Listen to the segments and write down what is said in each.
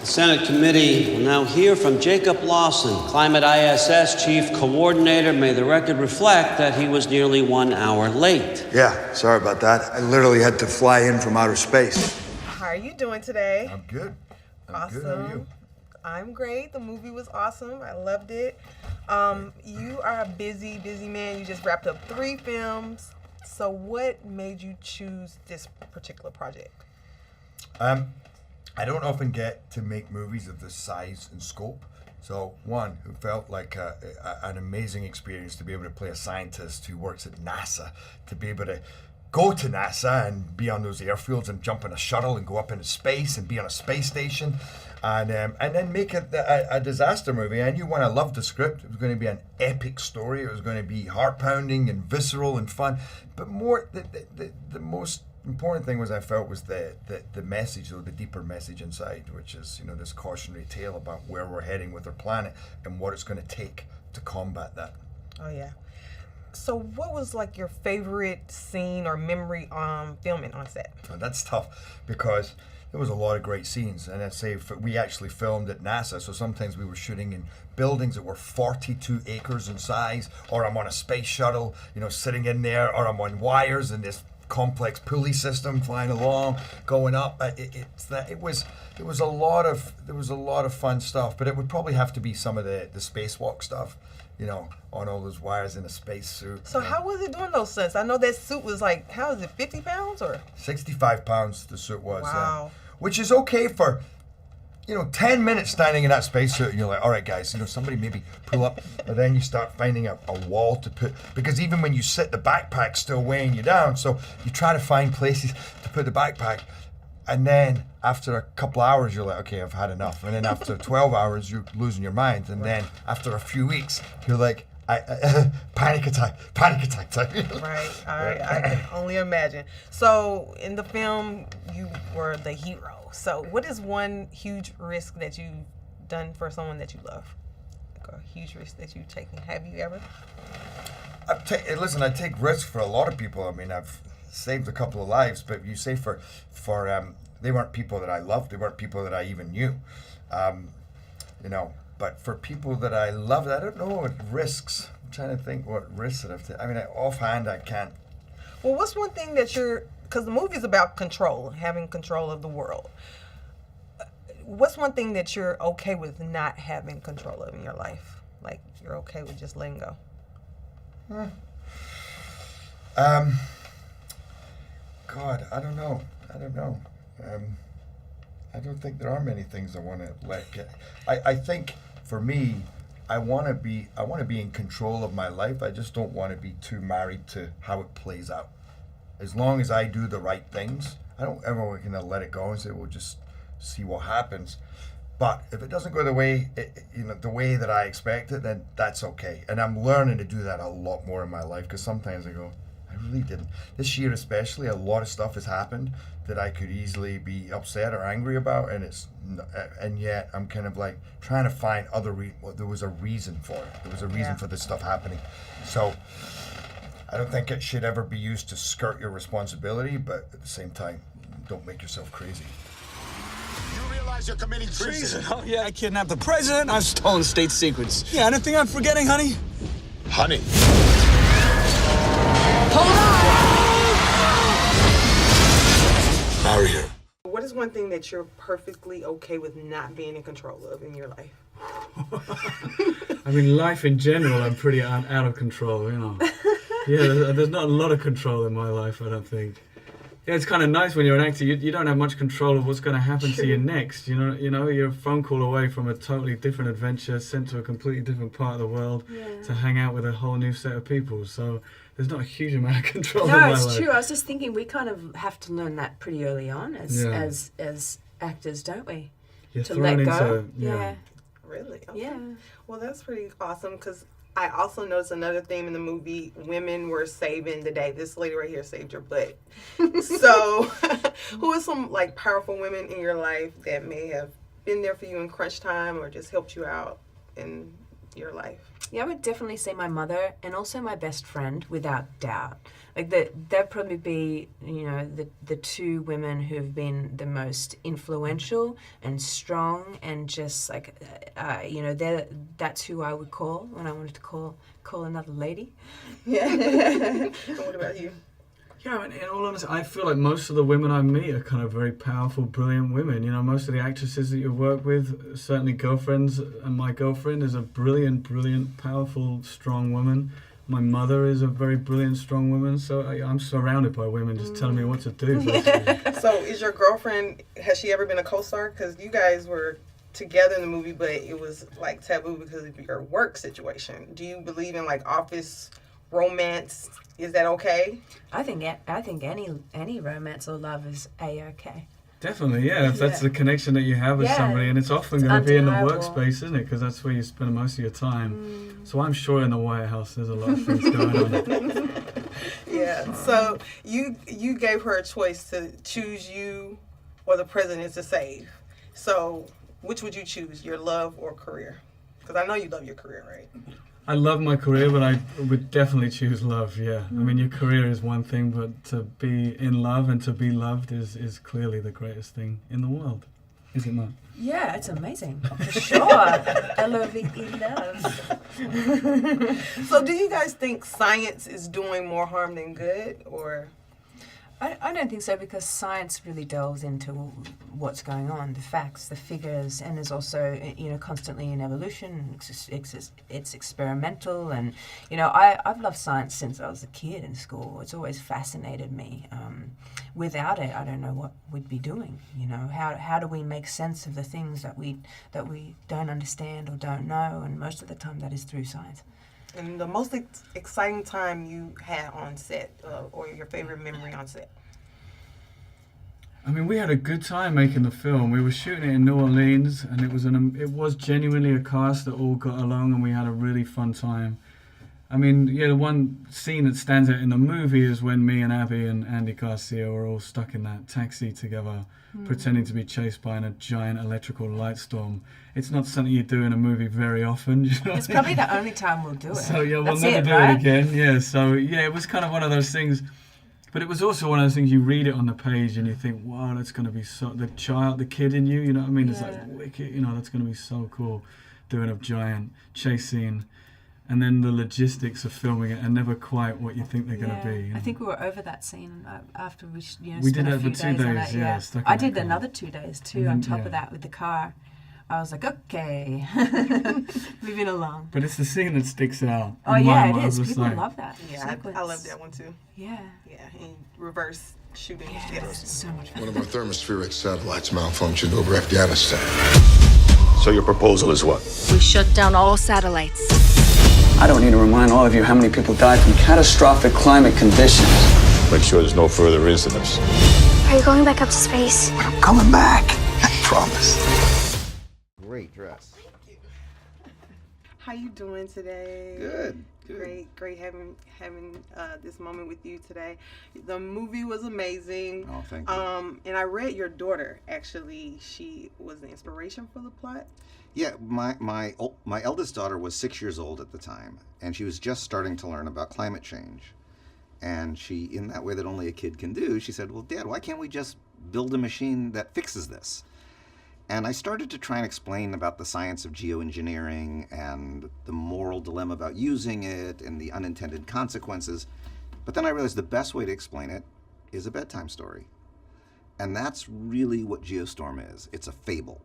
The Senate committee will now hear from Jacob Lawson, Climate ISS Chief Coordinator. May the record reflect that he was nearly 1 hour late. Yeah, sorry about that. I literally had to fly in from outer space. How are you doing today? I'm good. Awesome. Good. How are you? I'm great. The movie was awesome. I loved it. You are a busy man. You just wrapped up 3 films. So what made you choose this particular project? I don't often get to make movies of this size and scope. So one, it felt like an amazing experience to be able to play a scientist who works at NASA, to be able to go to NASA and be on those airfields and jump in a shuttle and go up into space and be on a space station, and then make a disaster movie. I knew when I loved the script, it was going to be an epic story. It was going to be heart-pounding and visceral and fun. But more, the most important thing was I felt was the message, or the deeper message inside, which is, you know, this cautionary tale about where we're heading with our planet and what it's going to take to combat that. Oh yeah. So what was like your favorite scene or memory filming on set? And that's tough because there was a lot of great scenes, and I'd say we actually filmed at NASA, so sometimes we were shooting in buildings that were 42 acres in size, or I'm on a space shuttle, you know, sitting in there, or I'm on wires in this complex pulley system flying along, going up. There was a lot of fun stuff, but it would probably have to be some of the spacewalk stuff, you know, on all those wires in a space suit. So how was it doing those stunts? I know that suit was like, how is it, 50 pounds or? 65 pounds the suit was. Wow. Which is okay for, you know, 10 minutes standing in that spacesuit, and you're like, all right, guys, you know, somebody maybe pull up, and then you start finding a wall to put, because even when you sit, the backpack's still weighing you down, so you try to find places to put the backpack, and then after a couple hours, you're like, okay, I've had enough, and then after 12 hours, you're losing your mind, and then after a few weeks, you're like, panic attack. Right, all right, I can only imagine. So in the film, you were the hero. So what is one huge risk that you've done for someone that you love? Like a huge risk that you've taken. Have you ever? Listen, I take risks for a lot of people. I mean, I've saved a couple of lives, but you say for they weren't people that I loved. They weren't people that I even knew. You know, but for people that I loved, I don't know what risks. I'm trying to think what risks that I've taken. I mean, offhand, I can't. Well, what's one thing that because the movie's about control, having control of the world. What's one thing that you're okay with not having control of in your life? Like, you're okay with just letting go? God, I don't know. I don't think there are many things I want to let go. I think for me, I want to be in control of my life. I just don't want to be too married to how it plays out. As long as I do the right things, I don't ever want to let it go and say, we'll just see what happens. But if it doesn't go the way the way that I expect it, then that's okay. And I'm learning to do that a lot more in my life, because sometimes I go, I really didn't. This year especially, a lot of stuff has happened that I could easily be upset or angry about, and yet I'm kind of like trying to find there was a reason for it. There was a reason for this stuff happening. So I don't think it should ever be used to skirt your responsibility, but at the same time, don't make yourself crazy. You realize you're committing treason? Oh, yeah, I kidnapped the president. I've stolen state secrets. Yeah, anything I'm forgetting, honey? Honey. Marry her. What is one thing that you're perfectly okay with not being in control of in your life? I mean, life in general, I'm pretty out of control, you know. Yeah, there's not a lot of control in my life, I don't think. Yeah, it's kind of nice when you're an actor. You don't have much control of what's going to happen to you next. You know, you're a phone call away from a totally different adventure, sent to a completely different part of the world to hang out with a whole new set of people. So there's not a huge amount of control in my life. No, it's true. I was just thinking we kind of have to learn that pretty early on as actors, don't we? You're to thrown let go. into, yeah. Really? Okay. Yeah. Well, that's pretty awesome, because I also noticed another theme in the movie. Women were saving the day. This lady right here saved your butt. So who are some like powerful women in your life that may have been there for you in crunch time or just helped you out in your life? Yeah, I would definitely say my mother and also my best friend, without doubt. Like that'd probably be, you know, the two women who've been the most influential and strong, and just like, you know, that's who I would call when I wanted to call another lady. Yeah. What about you? Yeah, I mean, in all honesty, I feel like most of the women I meet are kind of very powerful, brilliant women. You know, most of the actresses that you work with, certainly girlfriends, and my girlfriend is a brilliant, powerful, strong woman. My mother is a very brilliant, strong woman. So I'm surrounded by women just telling me what to do. Basically. So is your girlfriend, has she ever been a co-star? Because you guys were together in the movie, but it was like taboo because of your work situation. Do you believe in like office romance? Is that okay? I think any romance or love is A-okay. Definitely, yeah. If that's the connection that you have with somebody, and it's often going to be in the workspace, isn't it? Because that's where you spend most of your time. So I'm sure in the White House there's a lot of things going on. Yeah. So you gave her a choice to choose you or the president to save. So which would you choose, your love or career? Because I know you love your career, right? I love my career, but I would definitely choose love, yeah. I mean, your career is one thing, but to be in love and to be loved is clearly the greatest thing in the world, is it not? Yeah, it's amazing, for sure. L-O-V-E, love. So do you guys think science is doing more harm than good, or? I don't think so, because science really delves into what's going on, the facts, the figures, and is also, you know, constantly in evolution. It's experimental, and, you know, I've loved science since I was a kid in school. It's always fascinated me. Without it, I don't know what we'd be doing. You know, how do we make sense of the things that we don't understand or don't know? And most of the time, that is through science. And the most exciting time you had on set, or your favorite memory on set? I mean, we had a good time making the film. We were shooting it in New Orleans, and it was genuinely a cast that all got along, and we had a really fun time. I mean, yeah, the one scene that stands out in the movie is when me and Abbie and Andy Garcia were all stuck in that taxi together, pretending to be chased by a giant electrical light storm. It's not something you do in a movie very often. You know? It's probably the only time we'll do it. So yeah, we'll That's never it, do right? it again. Yeah, so yeah, it was kind of one of those things. But it was also one of those things, you read it on the page and you think, wow, that's going to be so, the kid in you, you know what I mean? It's like wicked, you know, that's going to be so cool, doing a giant chase scene. And then the logistics of filming it are never quite what you think they're going to be. You know? I think we were over that scene after we we spent did a it few for 2 days, on it. stuck in I that did car. another 2 days too on top of that with the car. I was like, okay, moving along. But it's the scene that sticks out. Oh in yeah, my mind. it is. I was People like, love that. Yeah, I love that one too. Yeah. Yeah, and reverse shooting. Yeah, it's so much fun. One of our thermospheric satellites malfunctioned over Afghanistan. So your proposal is what? We shut down all satellites. I don't need to remind all of you how many people died from catastrophic climate conditions. Make sure there's no further incidents. Are you going back up to space? But I'm coming back. I promise. Great dress. How you doing today? Good. Great having this moment with you today. The movie was amazing. Oh, thank you. And I read your daughter, actually, she was the inspiration for the plot. Yeah, my eldest daughter was 6 years old at the time, and she was just starting to learn about climate change. And she, in that way that only a kid can do, she said, well, Dad, why can't we just build a machine that fixes this? And I started to try and explain about the science of geoengineering and the moral dilemma about using it and the unintended consequences. But then I realized the best way to explain it is a bedtime story. And that's really what Geostorm is. It's a fable.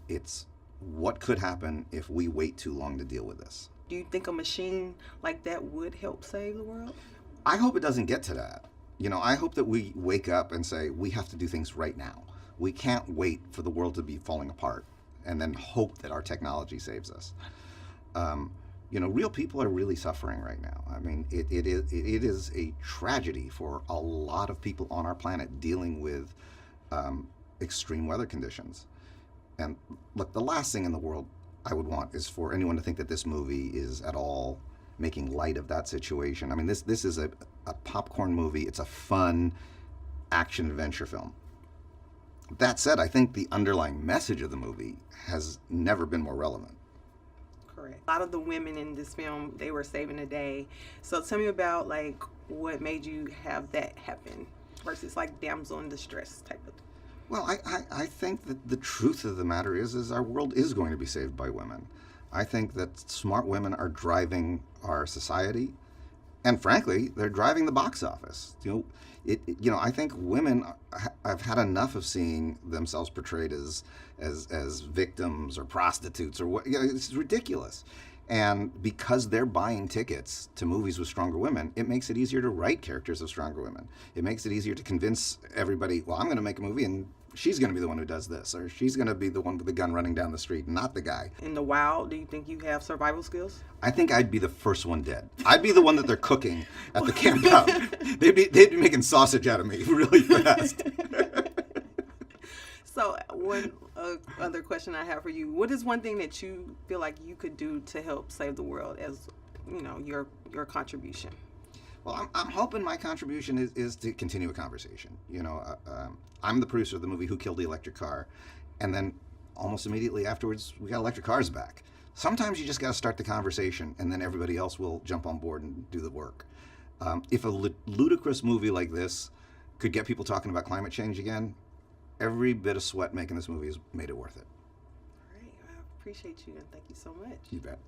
It's what could happen if we wait too long to deal with this. Do you think a machine like that would help save the world? I hope it doesn't get to that. You know, I hope that we wake up and say, we have to do things right now. We can't wait for the world to be falling apart and then hope that our technology saves us. You know, real people are really suffering right now. I mean, it is a tragedy for a lot of people on our planet dealing with extreme weather conditions. And look, the last thing in the world I would want is for anyone to think that this movie is at all making light of that situation. I mean, this is a popcorn movie. It's a fun action-adventure film. That said, I think the underlying message of the movie has never been more relevant. Correct. A lot of the women in this film, they were saving the day. So tell me about like what made you have that happen versus like damsel in distress type of. Well, I think that the truth of the matter is our world is going to be saved by women. I think that smart women are driving our society, and frankly, they're driving the box office. I think women have had enough of seeing themselves portrayed as victims or prostitutes or what. It's ridiculous. And because they're buying tickets to movies with stronger women, it makes it easier to write characters of stronger women. It makes it easier to convince everybody, well, I'm going to make a movie and she's going to be the one who does this, or she's going to be the one with the gun running down the street, not the guy. In the wild, do you think you have survival skills? I think I'd be the first one dead. I'd be the one that they're cooking at the camp out. They'd be making sausage out of me really fast. So one other question I have for you: what is one thing that you feel like you could do to help save the world, as your contribution? Well, I'm hoping my contribution is to continue a conversation. I'm the producer of the movie Who Killed the Electric Car, and then almost immediately afterwards, we got electric cars back. Sometimes you just got to start the conversation, and then everybody else will jump on board and do the work. If a ludicrous movie like this could get people talking about climate change again, every bit of sweat making this movie has made it worth it. All right, I appreciate you, and thank you so much. You bet.